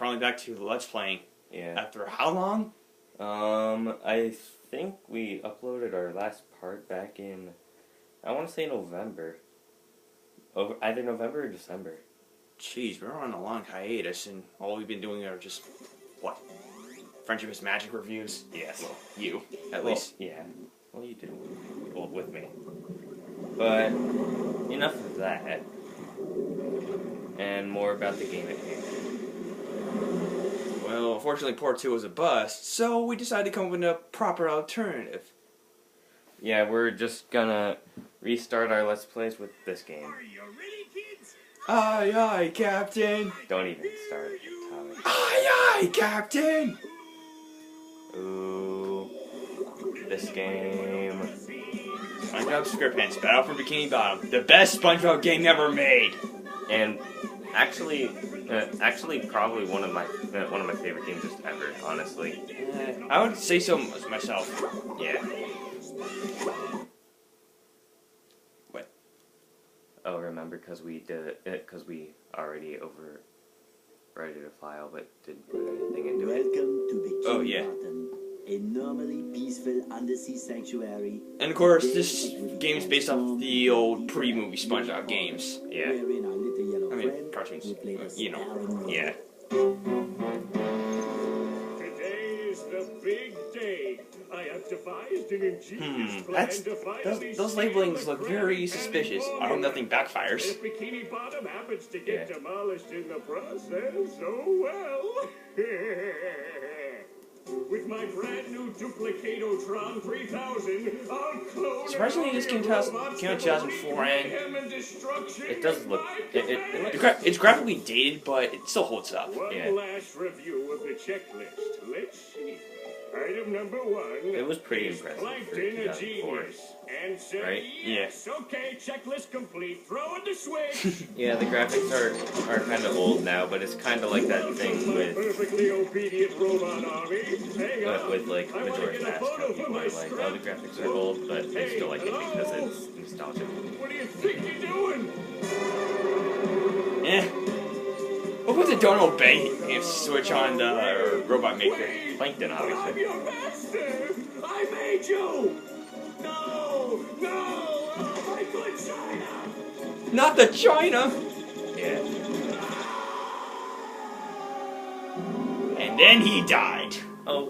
finally back to the Let's Playing. Yeah. After how long? I think we uploaded our last part back in, I want to say November. Either November or December. Jeez, we're on a long hiatus, and all we've been doing are just, what? Friendship is Magic reviews? Yes. Well, you, at least. Yeah. Well, you did. Well, with me. But, enough of that. And more about the game at hand. Well, unfortunately, Port 2 was a bust, so we decided to come up with a proper alternative. Yeah, we're just gonna restart our Let's Plays with this game. Are you ready, kids? Aye, aye, Captain! Don't even start, Tommy. Aye, aye, Captain! Ooh. This game. SpongeBob Squarepants, Battle for Bikini Bottom. The best SpongeBob game ever made! And actually probably one of my favorite games just ever, honestly. I would say so myself. Yeah. What? Oh, remember, because we did it, because we already overwrote a file, but didn't put anything into it. Welcome to Bikini Oh, yeah. Bottom, a normally peaceful undersea sanctuary. And of course, this game is based off the old pre-movie SpongeBob games. Yeah. Wherein our little yellow I mean, friend cartoons. will play the You know. starring role. Yeah. Today is the big day. I have devised an ingenious plan That's, to finally those steal labelings the look grand very suspicious. I hope nothing backfires. If Bikini Bottom happens to get Yeah. demolished in the process, oh well. With my brand new Duplicatotron 3000, I'll clone. Surprisingly, this game came out in 2004, and It does look. it's graphically dated, but it still holds up. One Yeah. last review of the checklist. Let's see. Item number 1. It was pretty is impressive for Plankton a 2004, genius. Answer right? yes. Okay, checklist complete. Throw in the switch. Yeah, the graphics are kind of old now, but it's kind of like that thing My with perfectly obedient robot army. Hang on. like I wanna Majora's get a Mask. photo How for people my are like, oh, the script. graphics are old, but they Hey, still like it because hello? it's nostalgic. What do you think you're doing? What was it? Don't obey and switch on the robot maker. Plankton, I'm obviously. your master. I made you. No, no. Oh, my good China. Not the China! Yeah. And then he died. Oh.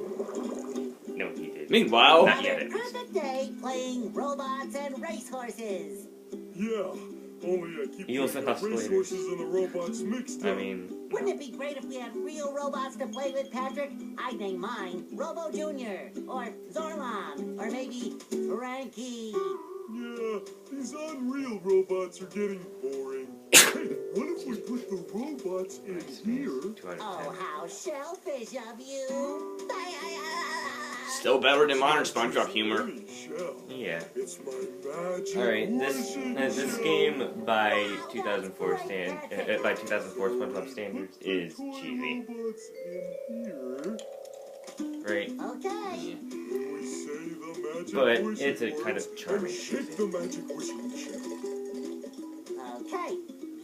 No, he did. Meanwhile, Not yet, at least. Perfect day playing robots and racehorses. Yeah, only I keep Eels getting and the oscillators. racehorses and the robots mixed I up. mean, Wouldn't it be great if we had real robots to play with, Patrick? I'd name mine Robo Jr. or Zorlon or maybe Frankie. Yeah, these unreal robots are getting boring. Hey, what if we put the robots in here? 2 out Oh, of 10. how shellfish of you. still better than modern SpongeBob humor. Pretty shell. Yeah. It's my magic. Alright, this wishing game by 2004 SpongeBob standards is Toy cheesy, robots in here. right? Okay. We say the magic But wishing it's a kind words of charming and shake the magic wishing shell. Okay.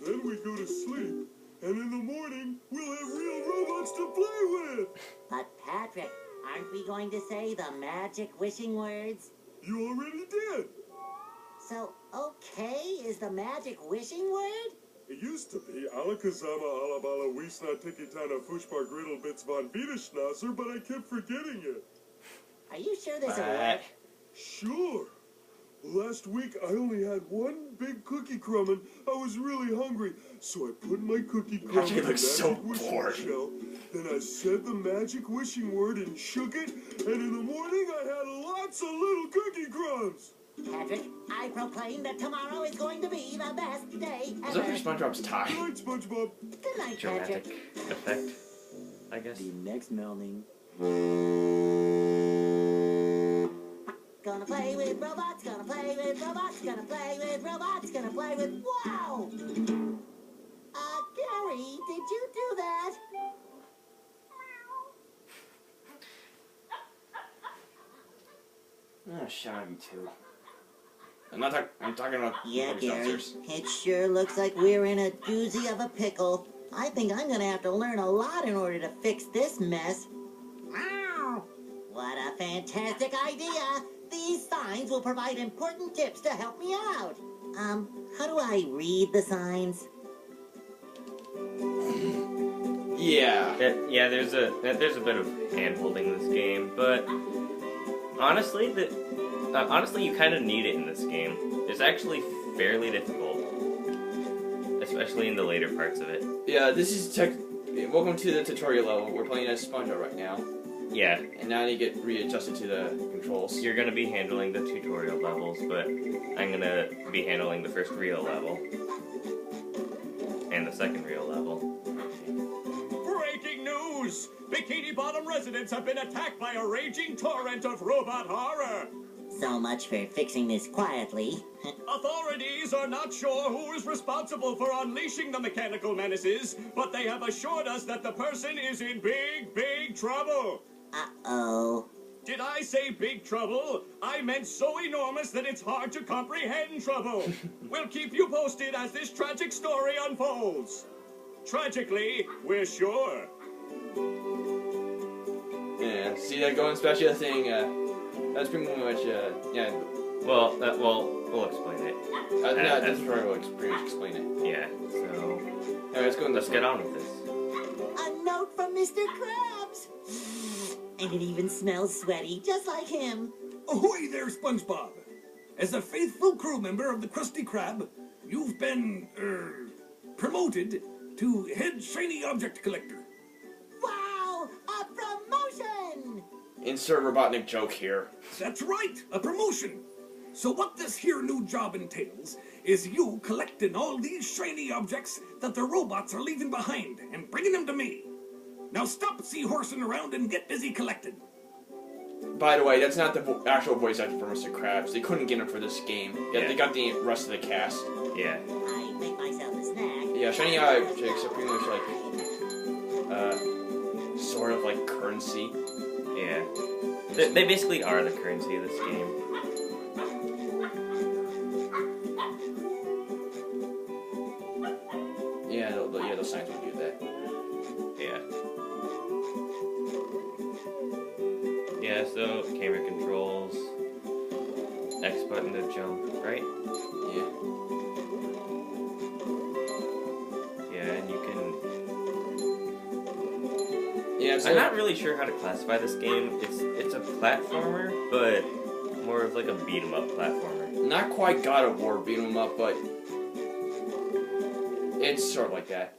Then we go to sleep, and in the morning we'll have real robots to play with. But Patrick, aren't we going to say the magic wishing words? You already did. So, okay is the magic wishing word? It used to be Alakazama Alabala Wiesna Tikitana Fushbar Griddle Bits von Wiederschnauzer, but I kept forgetting it. Are you sure this will What? work? Sure. Last week I only had one big cookie crumb and I was really hungry, so I put my cookie crumb Patrick in the looks so magic wishing bored. shell. Then I said the magic wishing word and shook it, and in the morning I had lots of little cookie crumbs. Patrick, I proclaim that tomorrow is going to be the best day Is that for ever. SpongeBob's tie? Good night, SpongeBob. Good night, Dramatic Patrick. effect, I guess. The next morning. Gonna play with robots, gonna play with robots, gonna play with robots, gonna play with... Wow! Gary, did you do that? Oh, shut up, you two. I'm talking about Yeah, movies Gary. downstairs. It sure looks like we're in a doozy of a pickle. I think I'm gonna have to learn a lot in order to fix this mess. Wow! What a fantastic idea! These signs will provide important tips to help me out. How do I read the signs? Yeah. Yeah, there's a bit of hand-holding in this game, but honestly, you kind of need it in this game. It's actually fairly difficult, especially in the later parts of it. Yeah, this is welcome to the tutorial level. We're playing as Spongebob right now. Yeah. And now you get readjusted to the controls. You're going to be handling the tutorial levels, but I'm going to be handling the first real level. And the second real level. Breaking news! Bikini Bottom residents have been attacked by a raging torrent of robot horror! So much for fixing this quietly. Authorities are not sure who is responsible for unleashing the mechanical menaces, but they have assured us that the person is in big, big trouble! Uh-oh. Did I say big trouble? I meant so enormous that it's hard to comprehend trouble. We'll keep you posted as this tragic story unfolds. Tragically, we're sure. Yeah, see that going special thing, that's pretty much, yeah. Well, we'll explain it. That's where we'll pretty much explain it. Yeah, so... Alright, let's get on with this. A note from Mr. Krabs! And it even smells sweaty, just like him. Ahoy there, Spongebob! As a faithful crew member of the Krusty Krab, you've been, promoted to head shiny object collector. Wow! A promotion! Insert Robotnik joke here. That's right, a promotion. So what this here new job entails is you collecting all these shiny objects that the robots are leaving behind and bringing them to me. Now stop seahorsing around and get busy collecting. By the way, that's not the actual voice actor for Mr. Krabs. They couldn't get him for this game. Yeah, they got the rest of the cast. Yeah. I make myself a snack. Yeah, shiny objects are pretty much like, sort of like currency. Yeah. They basically are the currency of this game. Yeah, those signs would do that. Yeah. Yeah, so camera controls, X button to jump, right? Yeah. Yeah, and you can... Yeah, so I'm not really sure how to classify this game. It's a platformer, but more of like a beat-em-up platformer. not quite God of War beat 'em up, but it's sort of like that.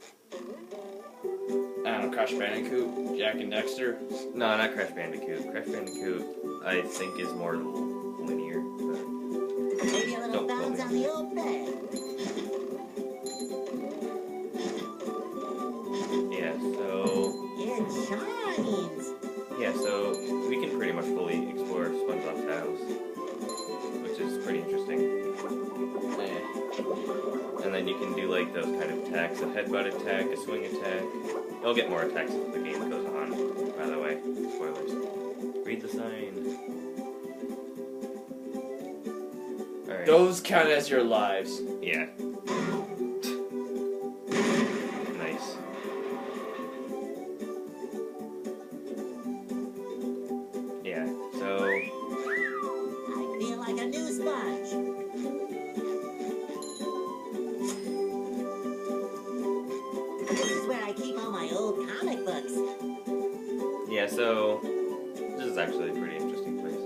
I don't know, Crash Bandicoot, Jak and Daxter. No, not Crash Bandicoot. Crash Bandicoot, I think, is more linear. Maybe a little Don't quote bounce me. on the old bed. Yeah, so... It shines. Yeah, so we can pretty much fully explore SpongeBob's house, which is pretty interesting. Yeah. And then you can do like those kind of attacks, a headbutt attack, a swing attack. You'll get more attacks as the game goes on, by the way. Spoilers. Read the sign. Alright. Those count as your lives. Yeah. Nice. Yeah, so... I feel like a new sponge. This is where I keep all my old comic books. Yeah, so... This is actually a pretty interesting place.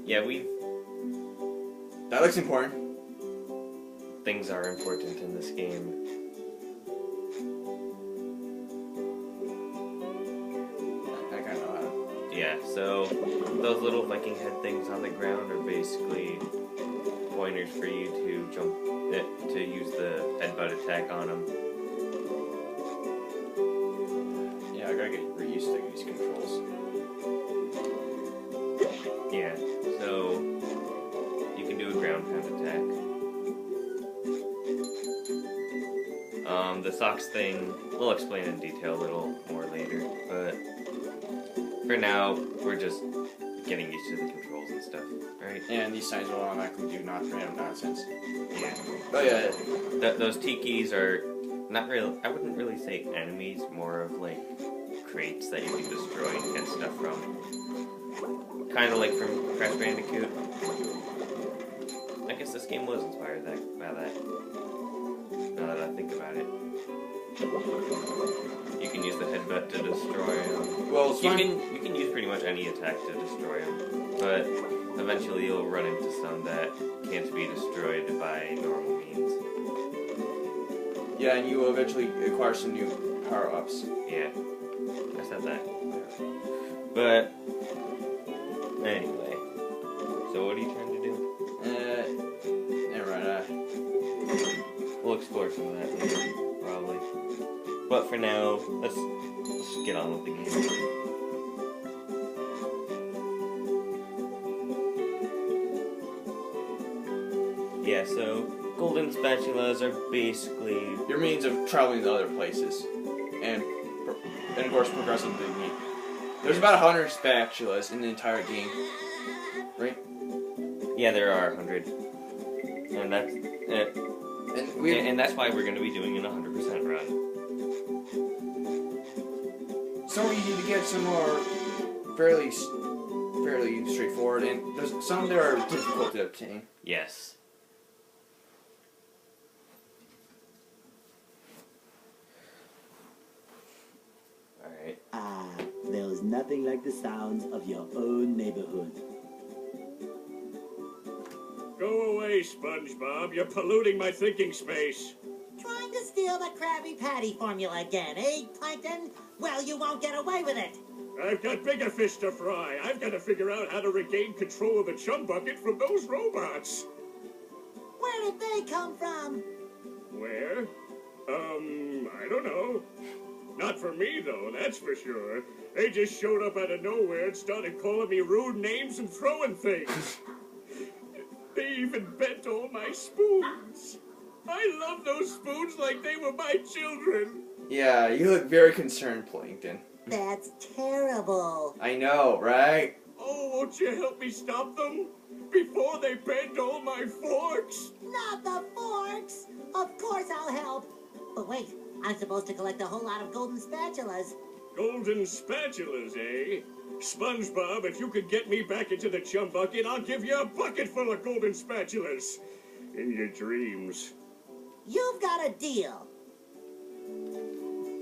Yeah, That looks important. things are important in this game. I kind of know how. Yeah, so those little Viking head things on the ground are basically pointers for you to jump, to use the headbutt attack on them. Yeah, I gotta get used to these controls. Yeah, so you can do a ground pound attack. The socks thing, we'll explain in detail a little more later, but for now, we're just getting used to the controls and stuff, right? And these signs will automatically do not random nonsense. Yeah. Oh yeah. Those tikis are not really. I wouldn't really say enemies, more of like crates that you can destroy and get stuff from. Kind of like from Crash Bandicoot. I guess this game was inspired by that. Now that I think about it, you can use the headbutt to destroy them. Well, you can use pretty much any attack to destroy them, but eventually you'll run into some that can't be destroyed by normal means. yeah, and you will eventually acquire some new power-ups. Yeah, I said that. But anyway, so what are you trying to do? Never mind. We'll explore some of that later, probably. But for now, let's get on with the game. Yeah, so golden spatulas are basically Your means of traveling to other places, and of course progressing through the game. There's about 100 spatulas in the entire game, right? yeah, there are 100, and that's it. And that's why we're going to be doing an 100% run. Some you need to get some more fairly straightforward, and there's some that are difficult to obtain. Yes. Alright. There's nothing like the sounds of your own neighborhood. Go away, Spongebob. You're polluting my thinking space. Trying to steal the Krabby Patty formula again, eh, Plankton? Well, you won't get away with it. I've got bigger fish to fry. I've got to figure out how to regain control of the chum bucket from those robots. Where did they come from? Where? I don't know. Not for me, though, that's for sure. They just showed up out of nowhere and started calling me rude names and throwing things. They even bent all my spoons. I love those spoons like they were my children. Yeah, you look very concerned, Plankton. That's terrible. I know, right? Oh, won't you help me stop them? Before they bent all my forks? Not the forks! Of course I'll help. But wait, I'm supposed to collect a whole lot of golden spatulas. Golden spatulas, eh? SpongeBob, if you could get me back into the chum bucket, I'll give you a bucket full of golden spatulas. In your dreams. You've got a deal.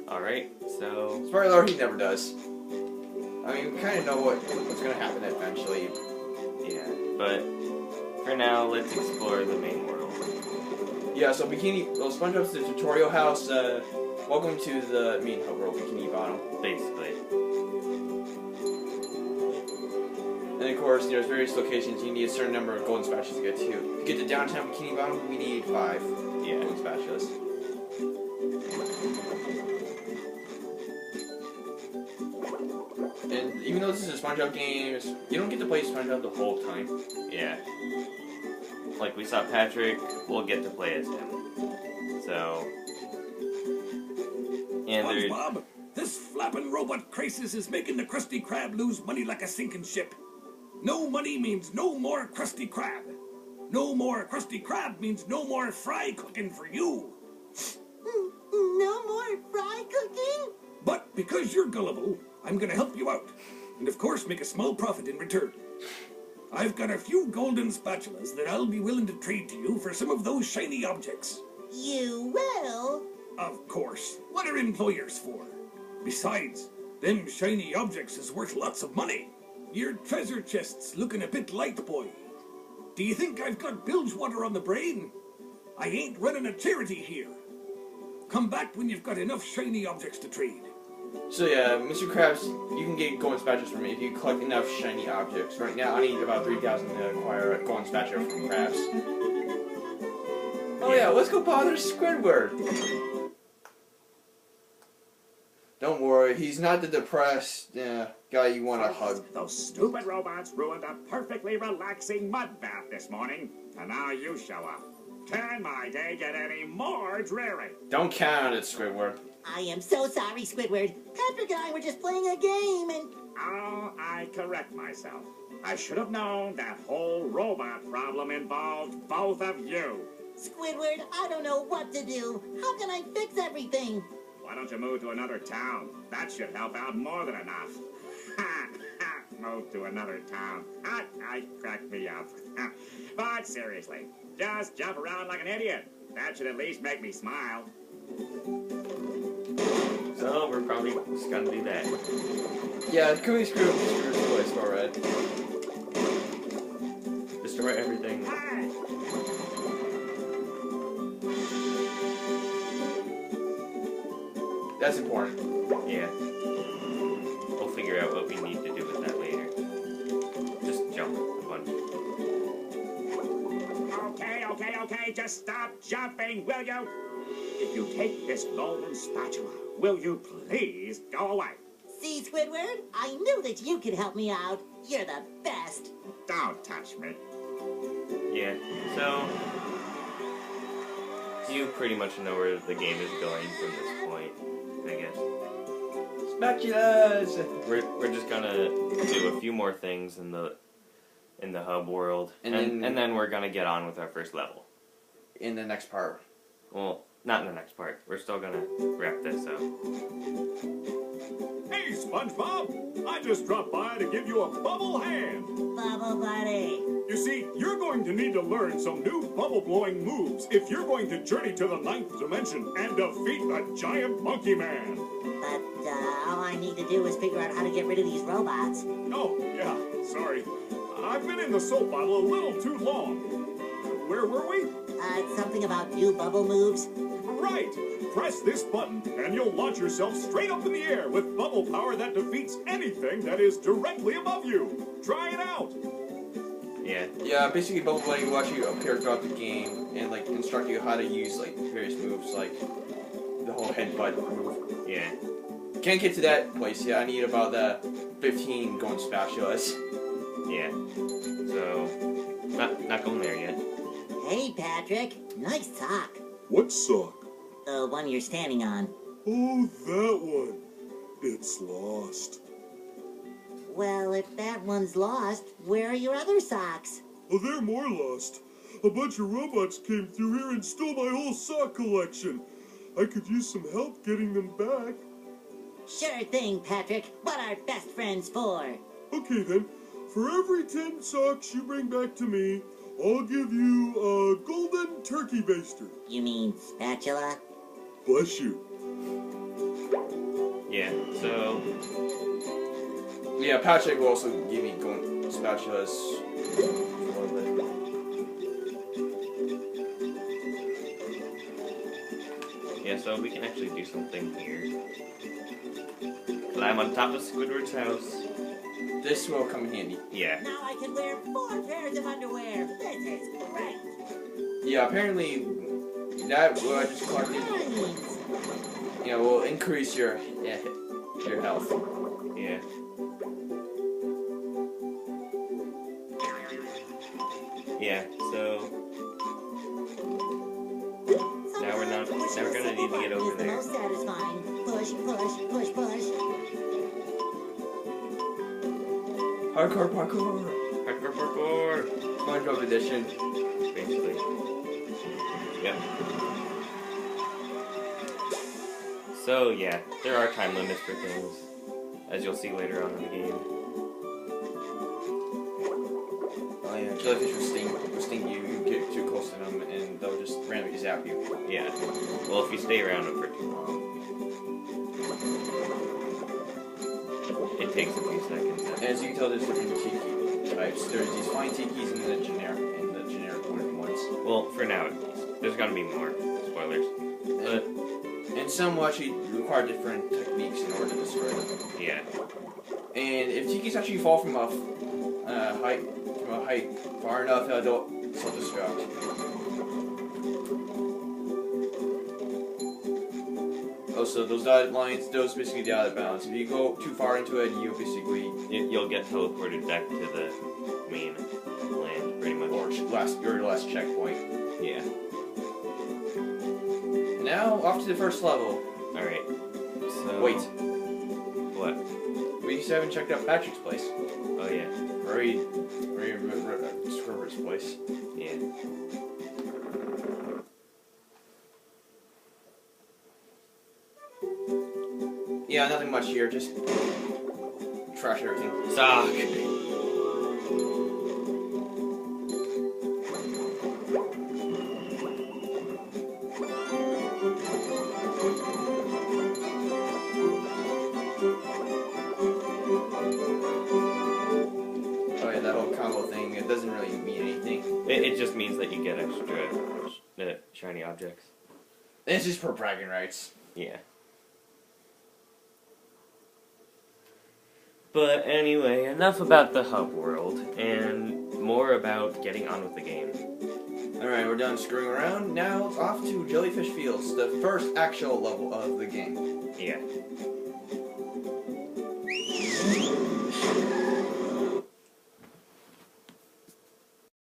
Alright, so... Spoiler alert, he never does. I mean, we kind of know what's going to happen eventually. Yeah, but for now, let's explore the main world. Yeah, so Bikini, well, SpongeBob's the tutorial house. Welcome to the main hub world, Bikini Bottom. Basically. And of course, there's various locations. You need a certain number of golden spatulas to get to. To get to downtown Bikini Bottom, we need 5 golden spatulas. And even though this is a SpongeBob game, you don't get to play SpongeBob the whole time. Yeah. Like we saw Patrick, we'll get to play as him. So... And there... SpongeBob, this flapping robot crisis is making the Krusty Krab lose money like a sinking ship. No money means no more Krusty Krab. No more Krusty Krab means no more fry cooking for you. No more fry cooking? But because you're gullible, I'm gonna help you out. And of course make a small profit in return. I've got a few golden spatulas that I'll be willing to trade to you for some of those shiny objects. You will? Of course. What are employers for? Besides, them shiny objects is worth lots of money. Your treasure chest's looking a bit light, boy. Do you think I've got bilge water on the brain? I ain't running a charity here. Come back when you've got enough shiny objects to trade. So yeah, Mr. Krabs, you can get golden spatulas from me if you collect enough shiny objects. Right now, I need about 3,000 to acquire a golden spatula from Krabs. Oh yeah, let's go bother Squidward. Don't worry, he's not the depressed guy you want to hug. Those stupid robots ruined a perfectly relaxing mud bath this morning, and now you show up. Can my day get any more dreary? Don't count on it, Squidward. I am so sorry, Squidward. Patrick and I were just playing a game and... Oh, I correct myself. I should have known that whole robot problem involved both of you. Squidward, I don't know what to do. How can I fix everything? Why don't you move to another town? That should help out more than enough. Move to another town. I cracked me up. But seriously, just jump around like an idiot. That should at least make me smile. So we're probably just gonna do that. Yeah, can we screw this place for red? Destroy everything. Hey! That's important. Yeah. We'll figure out what we need to do with that later. Just jump a bunch. Okay, just stop jumping, will you? If you take this golden spatula, will you please go away? See, Squidward, I knew that you could help me out. You're the best. Don't touch me. Yeah. So you pretty much know where the game is going from this point, I guess. Spatulas! We're just gonna do a few more things in the hub world, and then we're gonna get on with our first level. In the next part. Well, not in the next part. We're still gonna wrap this up. Hey, SpongeBob! I just dropped by to give you a bubble hand. Bubble Buddy. You see, you're going to need to learn some new bubble-blowing moves if you're going to journey to the 9th dimension and defeat the giant monkey man. But all I need to do is figure out how to get rid of these robots. Oh, yeah, sorry. I've been in the soap bottle a little too long. Where were we? Something about new bubble moves. Right! Press this button, and you'll launch yourself straight up in the air with bubble power that defeats anything that is directly above you. Try it out! Yeah. Yeah, basically Bubble Buddy will actually appear throughout the game and like instruct you how to use like various moves, like the whole headbutt move. Yeah. Can't get to that place yet. I need about 15 going spatulas. Yeah. So not going there yet. Hey, Patrick. Nice sock. What sock? The one you're standing on. Oh, that one. It's lost. Well, if that one's lost, where are your other socks? Oh, they're more lost. A bunch of robots came through here and stole my whole sock collection. I could use some help getting them back. Sure thing, Patrick. What are best friends for? Okay, then. For every 10 socks you bring back to me, I'll give you a golden turkey baster. You mean spatula? Bless you. Yeah. So Yeah, Patrick will also give me going spatulas. yeah. So we can actually do something here. Climb on top of Squidward's house. This will come in handy. Yeah. Now I can wear 4 pairs of underwear. This is great. Yeah, apparently that what I just collected, Nice. will increase your health. Yeah. Yeah. So now we're gonna need to get over Is the there. most satisfying. Push, push, push, push. Hardcore parkour. Hardcore parkour. SpongeBob edition. Basically. Yep. So yeah, there are time limits for things, as you'll see later on in the game. Oh yeah, jellyfish will sting you. You get too close to them, and they'll just randomly zap you. Yeah. Well, if you stay around them for too long, it takes a few seconds. As you can tell, there's different tiki types. There's these fine tikis and the generic ones. Well, for now at least. There's gonna be more. Spoilers. But And some will actually require different techniques in order to destroy them. yeah. And if tikis actually fall from a height far enough, they'll self-destruct. Also, those dotted lines, those basically get out of bounds. If you go too far into it, You'll get teleported back to the main land, pretty much. or your last checkpoint. Yeah. Now, off to the first level. Alright. So. Wait, What? we still haven't checked out Patrick's place. Oh, yeah. Squirper's place. Yeah. Yeah, nothing much here. Just trash everything. Suck. Oh yeah, that whole combo thing. It doesn't really mean anything. It just means that you get extra shiny objects. It's just for bragging rights. Yeah. But anyway, enough about the hub world, and more about getting on with the game. Alright, we're done screwing around. Now off to Jellyfish Fields, the first actual level of the game. Yeah.